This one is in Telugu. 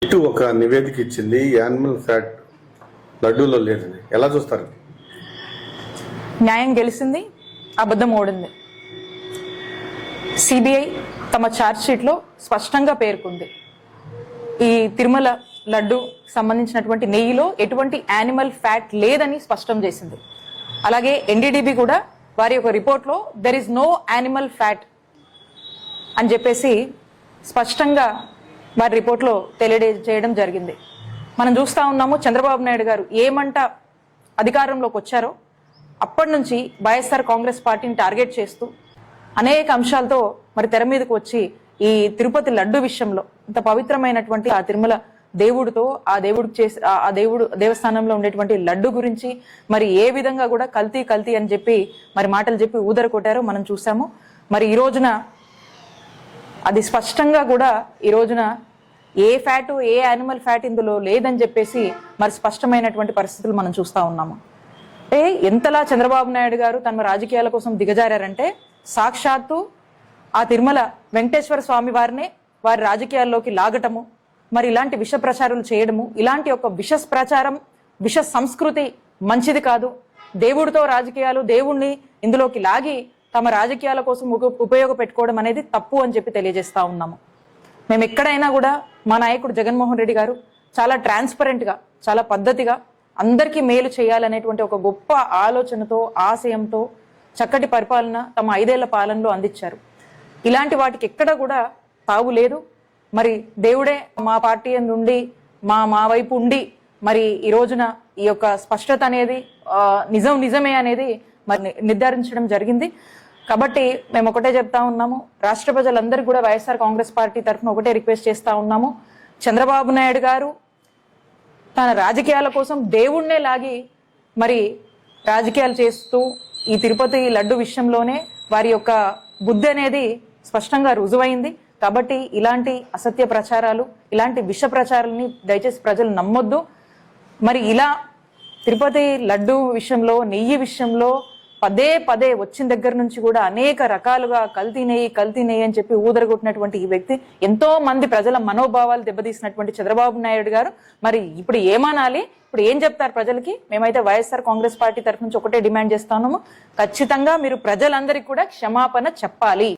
ఇటు ఒక నివేదిక ఇచ్చింది, యానిమల్ ఫ్యాట్ లడ్డూలో లేదని. ఎలా చూస్తారు? న్యాయం గెలిచింది, అబద్ధం ఓడింది. సిబిఐ తమ ఛార్జ్షీట్లో స్పష్టంగా పేర్కొంది, ఈ తిరుమల లడ్డు సంబంధించినటువంటి నెయ్యిలో ఎటువంటి యానిమల్ ఫ్యాట్ లేదని స్పష్టం చేసింది. అలాగే ఎన్డీడీబీ కూడా వారి యొక్క రిపోర్ట్లో there is no animal fat అని చెప్పేసి స్పష్టంగా వారి రిపోర్ట్లో తెలియజేయడం జరిగింది. మనం చూస్తూ ఉన్నాము, చంద్రబాబు నాయుడు గారు ఏమంట అధికారంలోకి వచ్చారో అప్పటి నుంచి వైఎస్ఆర్ కాంగ్రెస్ పార్టీని టార్గెట్ చేస్తూ అనేక అంశాలతో మరి తెర మీదకు వచ్చి ఈ తిరుపతి లడ్డు విషయంలో ఇంత పవిత్రమైనటువంటి ఆ తిరుమల దేవుడితో ఆ దేవుడు దేవస్థానంలో ఉండేటువంటి లడ్డు గురించి మరి ఏ విధంగా కూడా కల్తీ అని చెప్పి మరి మాటలు చెప్పి ఊదర కొట్టారో మనం చూసాము. మరి ఈ రోజున అది స్పష్టంగా కూడా ఈ రోజున ఏ ఫ్యాటు ఏ యానిమల్ ఫ్యాట్ ఇందులో లేదని చెప్పేసి మరి స్పష్టమైనటువంటి పరిస్థితులు మనం చూస్తూ ఉన్నాము. అంటే ఎంతలా చంద్రబాబు నాయుడు గారు తమ రాజకీయాల కోసం దిగజారంటే సాక్షాత్తు ఆ తిరుమల వెంకటేశ్వర స్వామి వారినే వారి రాజకీయాల్లోకి లాగటము, మరి ఇలాంటి విష ప్రచారాలు చేయడము, ఇలాంటి ఒక విష ప్రచారం విష సంస్కృతి మంచిది కాదు. దేవుడితో రాజకీయాలు, దేవుణ్ణి ఇందులోకి లాగి తమ రాజకీయాల కోసం ఉపయోగపెట్టుకోవడం అనేది తప్పు అని చెప్పి తెలియజేస్తా ఉన్నాము. మేము ఎక్కడైనా కూడా మా నాయకుడు జగన్మోహన్ రెడ్డి గారు చాలా ట్రాన్స్పరెంట్గా, చాలా పద్ధతిగా అందరికీ మేలు చేయాలనేటువంటి ఒక గొప్ప ఆలోచనతో, ఆశయంతో చక్కటి పరిపాలన తమ 5 ఏళ్ల పాలనలో అందించారు. ఇలాంటి వాటికి ఎక్కడ కూడా తావు లేదు. మరి దేవుడే మా పార్టీ నుండి మా వైపు ఉండి మరి ఈ రోజున ఈ యొక్క స్పష్టత అనేది నిజమే అనేది మరి నిర్ధారించడం జరిగింది. కాబట్టి మేము ఒకటే చెప్తా ఉన్నాము, రాష్ట్ర ప్రజలందరూ కూడా వైఎస్ఆర్ కాంగ్రెస్ పార్టీ తరఫున ఒకటే రిక్వెస్ట్ చేస్తా ఉన్నాము, చంద్రబాబు నాయుడు గారు తన రాజకీయాల కోసం దేవుణ్ణే లాగి మరి రాజకీయాలు చేస్తూ ఈ తిరుపతి లడ్డు విషయంలోనే వారి యొక్క బుద్ధి అనేది స్పష్టంగా రుజువైంది. కాబట్టి ఇలాంటి అసత్య ప్రచారాలు, ఇలాంటి విష ప్రచారాలని దయచేసి ప్రజలు నమ్మొద్దు. మరి ఇలా తిరుపతి లడ్డు విషయంలో, నెయ్యి విషయంలో పదే వచ్చిన దగ్గర నుంచి కూడా అనేక రకాలుగా కల్తీ నెయ్యి అని చెప్పి ఊదరగొట్టినటువంటి ఈ వ్యక్తి, ఎంతో మంది ప్రజల మనోభావాలు దెబ్బతీసినటువంటి చంద్రబాబు నాయుడు గారు మరి ఇప్పుడు ఏమనాలి, ఇప్పుడు ఏం చెప్తారు ప్రజలకి? మేమైతే వైఎస్ఆర్ కాంగ్రెస్ పార్టీ తరఫు నుంచి ఒకటే డిమాండ్ చేస్తున్నాము, ఖచ్చితంగా మీరు ప్రజలందరికీ కూడా క్షమాపణ చెప్పాలి.